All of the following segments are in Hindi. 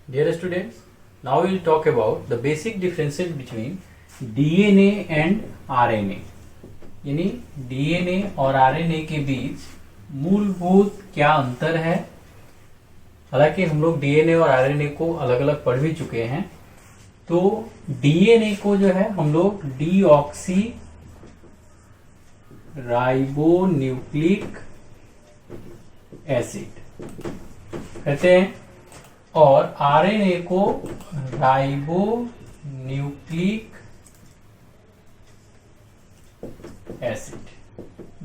Dear students, now we will talk about the basic differences between DNA and RNA. यानी DNA और RNA के बीच मूलभूत क्या अंतर है। हालांकि हम लोग DNA और RNA को अलग अलग पढ़ भी चुके हैं। तो DNA को जो है हम लोग डीऑक्सी राइबोन्यूक्लिक एसिड कहते हैं और RNA को राइबोन्यूक्लिक एसिड।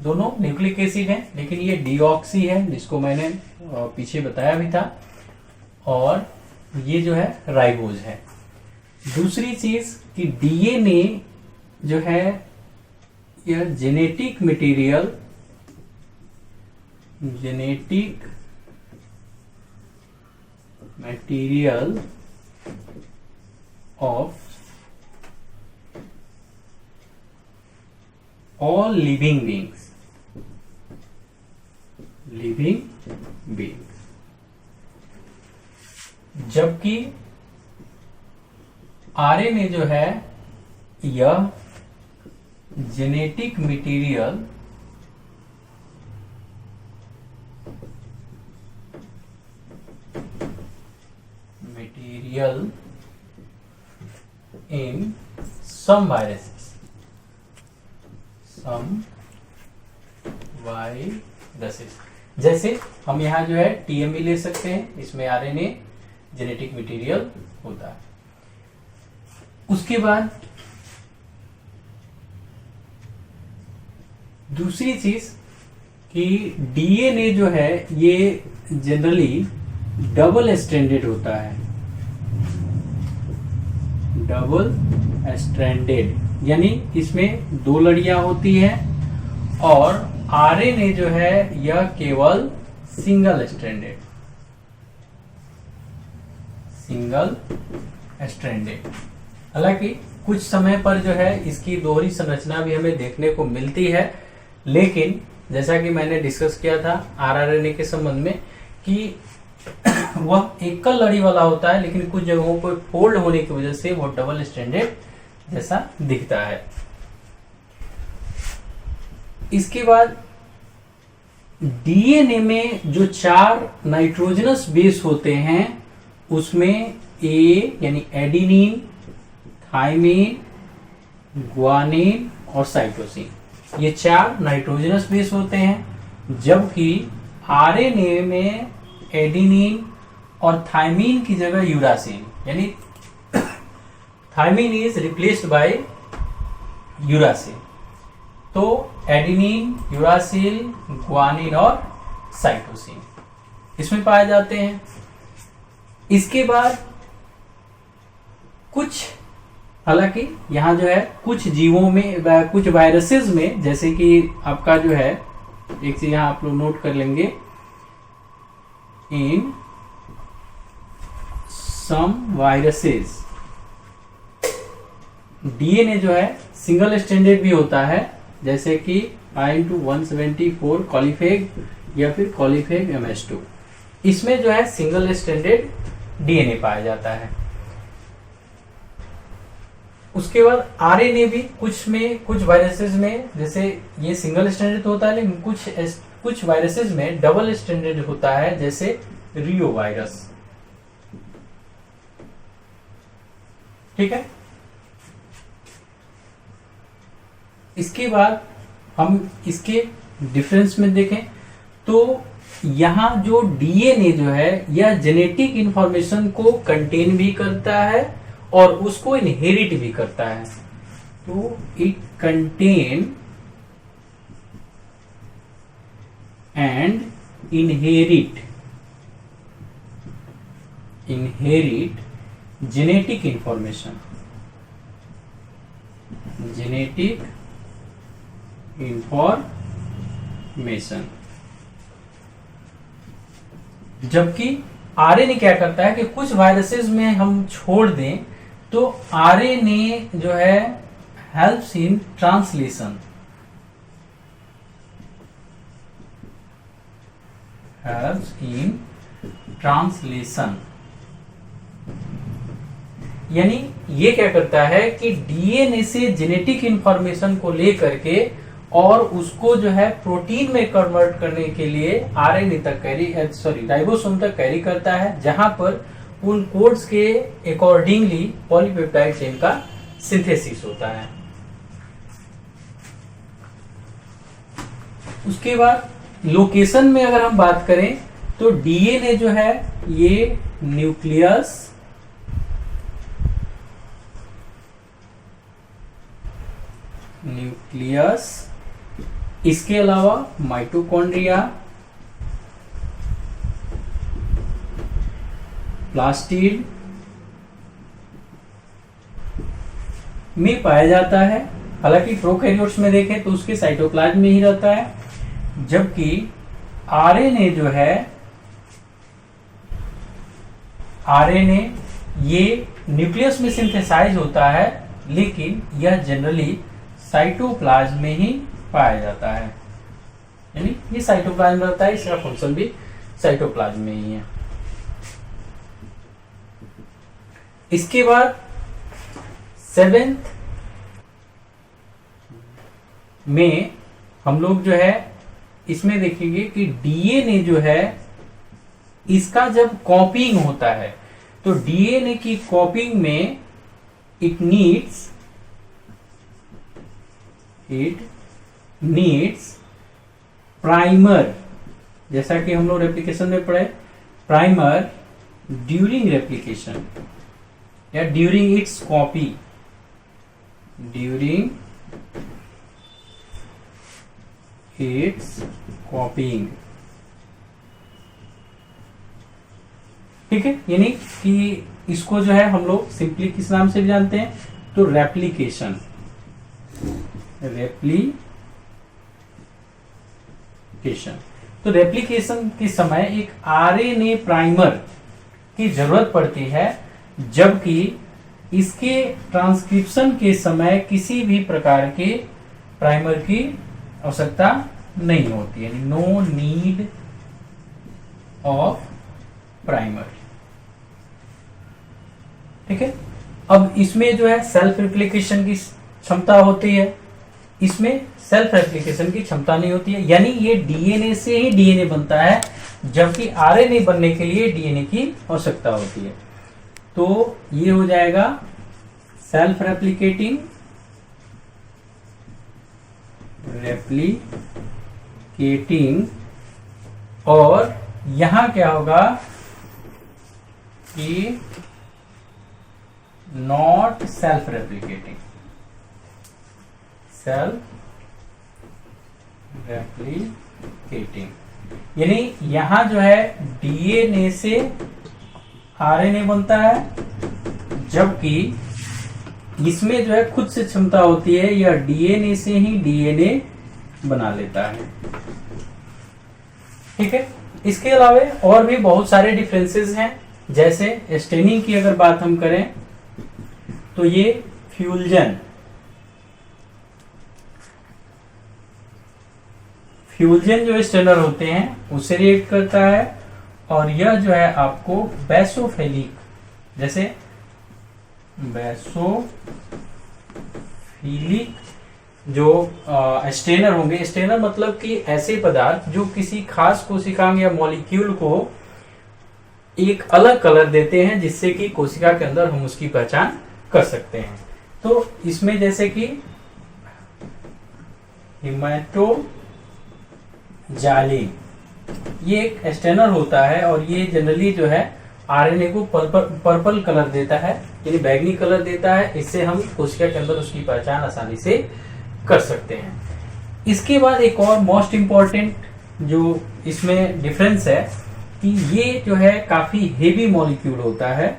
दोनों न्यूक्लिक एसिड हैं, लेकिन ये डीऑक्सी है जिसको मैंने पीछे बताया भी था, और ये जो है राइबोज है। दूसरी चीज कि डीएनए जो है यह genetic material of all living beings, जबकि आरएनए जो है यह genetic material in some viruses, जैसे हम यहाँ जो है टीएमवी ले सकते हैं, इसमें आरएनए जेनेटिक मटेरियल होता है। उसके बाद दूसरी चीज कि डीएनए जो है ये जनरली डबल स्ट्रैंडेड होता है, डबल स्ट्रैंडेड यानी इसमें दो लड़ियां होती हैं, और आरएनए जो है यह केवल सिंगल स्ट्रैंडेड। हालांकि कुछ समय पर जो है इसकी दोहरी संरचना भी हमें देखने को मिलती है, लेकिन जैसा कि मैंने डिस्कस किया था आरआरएनए के संबंध में कि वह एकल लड़ी वाला होता है, लेकिन कुछ जगहों पर फोल्ड होने की वजह से वह डबल स्ट्रैंडेड जैसा दिखता है। इसके बाद डीएनए में जो 4 नाइट्रोजनस बेस होते हैं उसमें ए यानी एडिनिन, थाइमिन, ग्वानिन और साइटोसिन, ये 4 नाइट्रोजनस बेस होते हैं। जबकि आरएनए में एडिनिन और थाइमिन की जगह यूरासिल यानी thymine is replaced by uracil. तो एडिनिन, यूरासिल, ग्वानिन और साइटोसिन इसमें पाए जाते हैं। इसके बाद कुछ, हालांकि यहाँ जो है कुछ जीवों में, कुछ वायरसेस में, जैसे कि आपका जो है एक चीज यहाँ आप लोग नोट कर लेंगे, इन सम वायरसेस डीएनए जो है सिंगल स्ट्रैंडेड भी होता है, जैसे कि 174 कॉलीफेग या फिर कॉलीफेग MS2। इसमें जो है सिंगल स्ट्रैंडेड डीएनए पाया जाता है। उसके बाद आरएनए भी कुछ वायरसेस में, जैसे ये सिंगल स्ट्रैंडेड होता है, लेकिन कुछ वायरसेस में डबल स्ट्रैंडेड होता है, जैसे रियो वायरस। ठीक है। इसके बाद हम इसके डिफरेंस में देखें तो यहां जो डीएनए जो है यह जेनेटिक इंफॉर्मेशन को कंटेन भी करता है और उसको इनहेरिट भी करता है। तो it contain and inherit genetic information, जबकि आरएनए क्या करता है कि कुछ वायरसेस में हम छोड़ दें तो आरएनए जो है helps in translation, helps in translation यानी ये क्या करता है कि डीएनए से जेनेटिक इंफॉर्मेशन को लेकर के और उसको जो है प्रोटीन में कन्वर्ट करने के लिए आरएनए तक राइबोसोम तक कैरी करता है, जहां पर उन कोड्स के अकॉर्डिंगली पॉलीपेप्टाइड चेन का सिंथेसिस होता है। उसके बाद लोकेशन में अगर हम बात करें तो डीएनए जो है ये न्यूक्लियस, इसके अलावा माइटोकॉन्ड्रिया, प्लास्टिड में पाया जाता है। हालांकि प्रोकैरियोट्स में देखें तो उसके साइटोप्लाज्म में ही रहता है, जबकि आरएनए जो है, आरएनए ये न्यूक्लियस में सिंथेसाइज होता है, लेकिन यह जनरली साइटोप्लाज्म में ही पाया जाता है। यानी ये साइटोप्लाज्म रहता है, इसका फंक्शन भी साइटोप्लाज्म में ही है। इसके बाद 7th में हम लोग जो है इसमें देखेंगे कि डीएनए जो है इसका जब कॉपिंग होता है तो डीएनए की कॉपिंग में इट नीड्स प्राइमर, जैसा कि हम लोग रेप्लिकेशन में पढ़े, प्राइमर ड्यूरिंग रेप्लिकेशन या during its copy, during its कॉपिंग। ठीक है, यानी कि इसको जो है हम लोग सिंपली किस नाम से भी जानते हैं, तो रेप्लिकेशन। तो रेप्लिकेशन के समय एक आरएनए प्राइमर की जरूरत पड़ती है, जबकि इसके ट्रांसक्रिप्शन के समय किसी भी प्रकार के प्राइमर की आवश्यकता नहीं होती है, नो नीड ऑफ प्राइमर। ठीक है, अब इसमें जो है सेल्फ रेप्लिकेशन की क्षमता होती है, इसमें सेल्फ रेप्लिकेशन की क्षमता नहीं होती है, यानी ये डीएनए से ही डीएनए बनता है, जबकि आरएनए बनने के लिए डीएनए की आवश्यकता होती है। तो ये हो जाएगा सेल्फ रेप्लिकेटिंग, और यहां क्या होगा कि नॉट सेल्फ रेप्लिकेटिंग, यानी यहां जो है डीएनए से आरएनए बनता है, जबकि इसमें जो है खुद से क्षमता होती है या डीएनए से ही डीएनए बना लेता है। ठीक है, इसके अलावा और भी बहुत सारे डिफरेंसेस हैं, जैसे स्टेनिंग की अगर बात हम करें तो ये फ्यूजन जो स्टेनर होते हैं उससे रिएक्ट करता है, और यह जो है आपको बेसोफिलिक, जैसे बेसोफिलिक जो स्टेनर होंगे, स्टेनर मतलब कि ऐसे पदार्थ जो किसी खास कोशिकांग या मॉलिक्यूल को एक अलग कलर देते हैं, जिससे कि कोशिका के अंदर हम उसकी पहचान कर सकते हैं। तो इसमें जैसे कि हिमेटोजालिन ये एक स्टेनर होता है, और ये जनरली जो है आरएनए को पर्पल कलर देता है, यानी बैगनी कलर देता है। इससे हम कोशिका के अंदर उसकी पहचान आसानी से कर सकते हैं। इसके बाद एक और मोस्ट इंपॉर्टेंट जो इसमें डिफरेंस है कि ये जो है काफी हेवी मॉलिक्यूल होता है,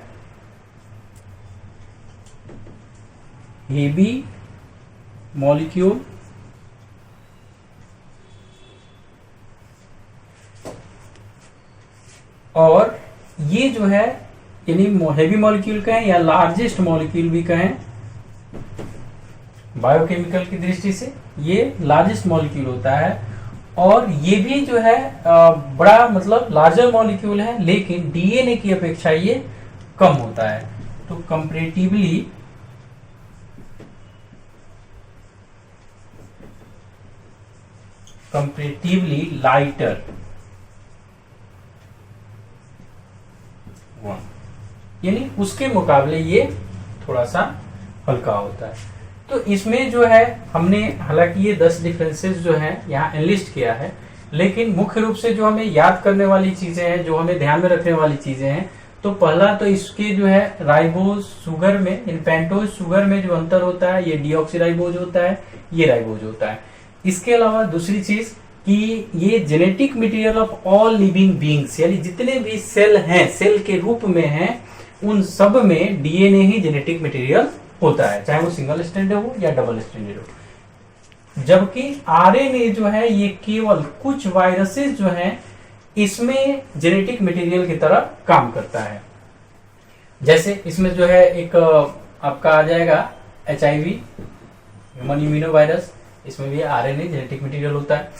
हेवी मॉलिक्यूल, और ये जो है यानी हेवी मॉलिक्यूल कहें या लार्जेस्ट मॉलिक्यूल भी कहें, बायोकेमिकल की दृष्टि से ये लार्जेस्ट मॉलिक्यूल होता है, और ये भी जो है बड़ा मतलब लार्जर मॉलिक्यूल है, लेकिन डीएनए की अपेक्षा ये कम होता है। तो कंपैरेटिवली लाइटर वन, यानी उसके मुकाबले ये थोड़ा सा हल्का होता है। तो इसमें जो है हमने, हालांकि ये 10 डिफरेंसेस जो है यहाँ एनलिस्ट किया है, लेकिन मुख्य रूप से जो हमें याद करने वाली चीजें हैं, जो हमें ध्यान में रखने वाली चीजें हैं, तो पहला तो इसके जो है राइबोज शुगर में, इन पेंटोज शुगर में जो अंतर होता है, ये डीऑक्सीराइबोज होता है, ये राइबोज होता है। इसके अलावा दूसरी चीज कि ये genetic material of all living beings, यानी जितने भी सेल हैं, सेल के रूप में हैं, उन सब में डीएनए ही जेनेटिक मटेरियल होता है, चाहे वो सिंगल स्ट्रैंडेड हो या डबल स्ट्रैंडेड हो। जबकि आरएनए जो है ये केवल कुछ वायरसेस जो हैं इसमें जेनेटिक मटेरियल की तरह काम करता है। जैसे इसमें जो है एक आपका आ जाएगा HIV, ह्यूमन इम्यूनो वायरस, इसमें भी आरएनए जेनेटिक मटेरियल होता है।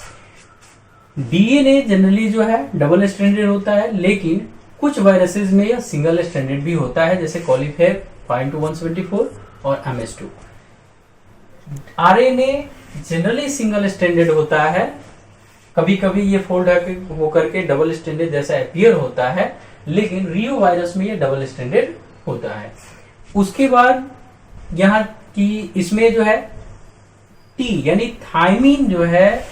डीएनए जनरली जो है डबल स्ट्रैंडेड होता है, लेकिन कुछ वायरसेस में यह सिंगल स्ट्रैंडेड भी होता है, जैसे कॉलीफेयर 5-174 और MS2। RNA generally single stranded होता है, कभी कभी ये फोल्ड होकर के डबल स्ट्रैंडेड जैसा अपीयर होता है, लेकिन रियो वायरस में ये डबल स्ट्रैंडेड होता है। उसके बाद यहाँ की इसमें जो है टी यानी थाइमिन जो है,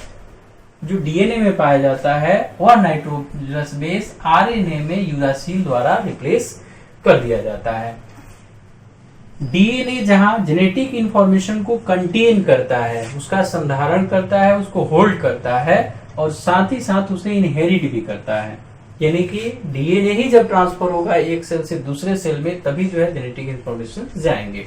जो डीएनए में पाया जाता है, और नाइट्रोजनस बेस आरएनए में यूरासिल द्वारा रिप्लेस कर दिया जाता है। डीएनए जहां जेनेटिक इंफॉर्मेशन को कंटेन करता है, उसका संधारण करता है, उसको होल्ड करता है, और साथ ही साथ उसे इनहेरिट भी करता है, यानी कि डीएनए ही जब ट्रांसफर होगा एक सेल से दूसरे सेल में, तभी जो है जेनेटिक इंफॉर्मेशन जाएंगे।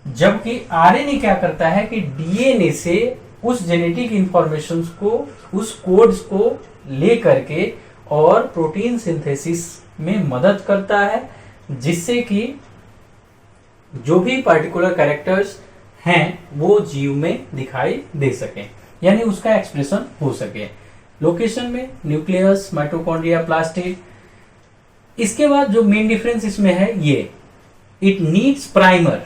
जबकि आरएनए क्या करता है कि डीएनए से उस जेनेटिक इंफॉर्मेशन को, उस कोड्स को ले करके और प्रोटीन सिंथेसिस में मदद करता है, जिससे कि जो भी पर्टिकुलर कैरेक्टर्स हैं वो जीव में दिखाई दे सके, यानी उसका एक्सप्रेशन हो सके। लोकेशन में न्यूक्लियस, माइटोकॉन्ड्रिया, प्लास्टिड। इसके बाद जो मेन डिफरेंस इसमें है ये, इट नीड्स प्राइमर,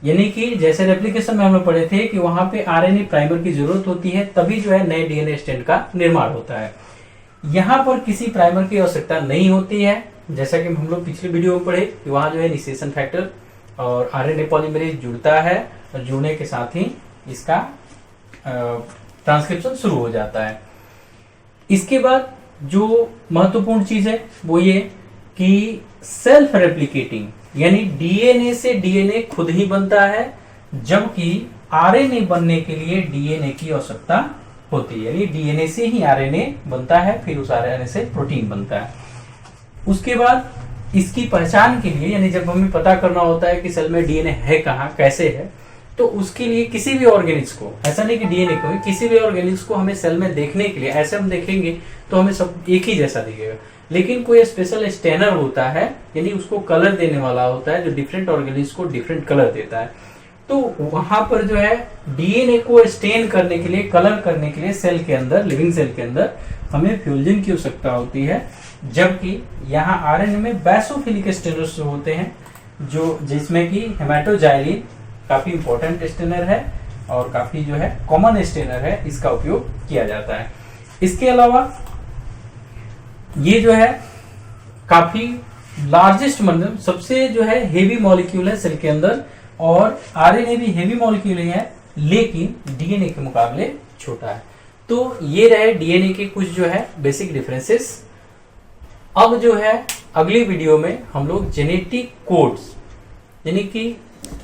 यानी कि जैसे रेप्लिकेशन में हम लोग पढ़े थे कि वहां पे आरएनए प्राइमर की जरूरत होती है, तभी जो है नए डीएनए स्ट्रैंड का निर्माण होता है। यहाँ पर किसी प्राइमर की आवश्यकता नहीं होती है, जैसा कि हम लोग पिछले वीडियो में पढ़े कि वहां जो है इनिशिएशन फैक्टर और आरएनए पॉलीमरेज जुड़ता है, और जुड़ने के साथ ही इसका ट्रांसक्रिप्शन शुरू हो जाता है। इसके बाद जो महत्वपूर्ण चीज है वो ये कि सेल्फ रेप्लिकेटिंग, यानी डीएनए से डीएनए खुद ही बनता है, जबकि आरएनए बनने के लिए डीएनए की आवश्यकता होती है, यानी डीएनए से ही आरएनए बनता है, फिर उस आरएनए से प्रोटीन बनता है। उसके बाद इसकी पहचान के लिए, यानी जब हमें पता करना होता है कि सेल में डीएनए है कहाँ, कैसे है, तो उसके लिए किसी भी ऑर्गेनिल्स को, ऐसा नहीं कि डीएनए को, किसी भी ऑर्गेनिल्स को हमें सेल में देखने के लिए, ऐसे हम देखेंगे तो हमें सब एक ही जैसा दिखेगा, लेकिन कोई स्पेशल स्टेनर होता है, यानी उसको कलर देने वाला होता है, जो डिफरेंट ऑर्गेनिल्स को डिफरेंट कलर देता है। तो वहां पर जो है डीएनए को स्टेन करने के लिए, कलर करने के लिए सेल के अंदर, लिविंग सेल के अंदर हमें फ्यूजन की आवश्यकता होती है, जबकि यहाँ आरएनए में बैसोफिलिक स्टेनर्स होते हैं, जो जिसमें कि हेमाटोजाइलिन काफी इंपॉर्टेंट स्टेनर है और काफी जो है कॉमन स्टेनर है, इसका उपयोग किया जाता है। इसके अलावा ये जो है काफी लार्जेस्ट, मतलब सबसे जो है हेवी मॉलिक्यूल है सेल के अंदर, और आरएनए भी हेवी मॉलिक्यूल ही है, लेकिन डीएनए के मुकाबले छोटा है। तो ये रहे डीएनए के कुछ जो है बेसिक डिफरेंसेस। अब जो है अगली वीडियो में हम लोग जेनेटिक कोड्स, यानी कि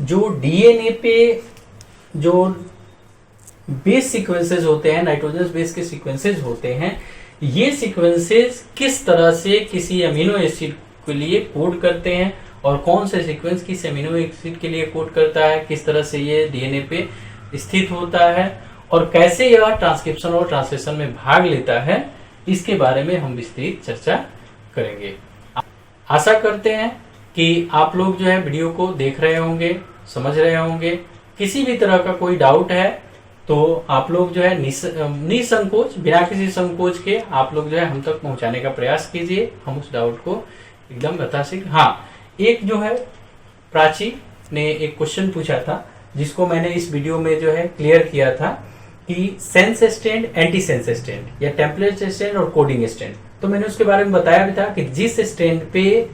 जो डीएनए पे जो बेस सीक्वेंसेस होते हैं, नाइट्रोजनस बेस के सीक्वेंसेस होते हैं, ये सीक्वेंसेस किस तरह से किसी अमीनो एसिड के लिए कोड करते हैं, और कौन से सीक्वेंस किस अमीनो एसिड के लिए कोड करता है, किस तरह से ये डीएनए पे स्थित होता है, और कैसे यह ट्रांसक्रिप्शन और ट्रांसलेशन में भाग लेता है, इसके बारे में हम विस्तृत चर्चा करेंगे। आशा करते हैं कि आप लोग जो है वीडियो को देख रहे होंगे, समझ रहे होंगे। किसी भी तरह का कोई डाउट है तो आप लोग जो है निसंकोच, बिना किसी संकोच के आप लोग जो है हम तक पहुंचाने का प्रयास कीजिए। हम उस डाउट को एकदम यथाशीघ्र, हाँ, एक जो है प्राची ने एक क्वेश्चन पूछा था जिसको मैंने इस वीडियो में जो है क्लियर किया था कि sense stand, anti sense stand या टेम्पलेट स्टैंड और कोडिंग स्टैंड। तो मैंने उसके बारे में बताया भी था कि जिस स्टैंड पे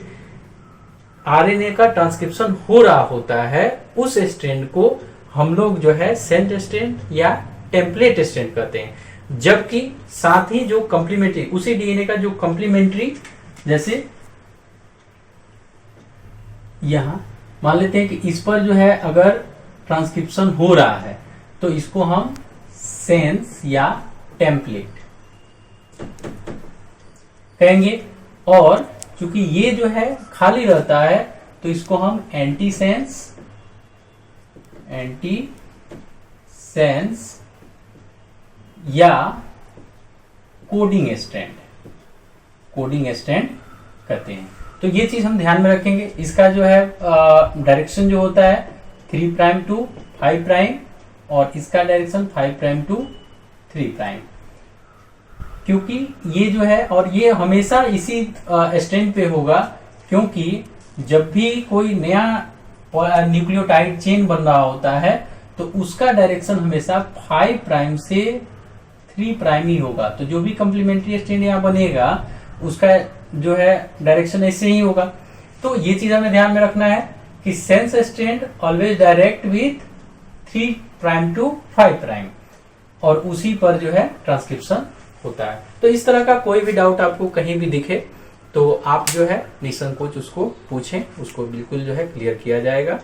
आरएनए का ट्रांसक्रिप्शन हो रहा होता है उस स्टैंड को हम लोग जो है सेंस स्टैंड या टेम्पलेट स्टैंड कहते हैं। जबकि साथ ही जो कंप्लीमेंट्री उसी डीएनए का जो कंप्लीमेंट्री, जैसे यहां मान लेते हैं कि इस पर जो है अगर ट्रांसक्रिप्शन हो रहा है तो इसको हम सेंस या टेम्पलेट कहेंगे, और चूंकि ये जो है खाली रहता है तो इसको हम एंटी सेंस या कोडिंग स्टैंड कहते हैं। तो ये चीज हम ध्यान में रखेंगे। इसका जो है डायरेक्शन जो होता है 3 प्राइम टू 5 प्राइम और इसका डायरेक्शन 5 प्राइम टू 3 प्राइम, क्योंकि ये जो है और ये हमेशा इसी स्टैंड पे होगा, क्योंकि जब भी कोई नया न्यूक्लियोटाइड चेन बन रहा होता है तो उसका डायरेक्शन हमेशा 5 प्राइम से 3 प्राइम ही होगा। तो जो भी कंप्लीमेंट्री स्टैंड यहाँ बनेगा उसका जो है डायरेक्शन ऐसे ही होगा। तो ये चीज हमें ध्यान में रखना है कि sense stand always direct with 3 prime to 5 prime और उसी पर जो है ट्रांसक्रिप्शन होता है। तो इस तरह का कोई भी डाउट आपको कहीं भी दिखे तो आप जो है निसंकोच उसको पूछें, उसको बिल्कुल जो है क्लियर किया जाएगा।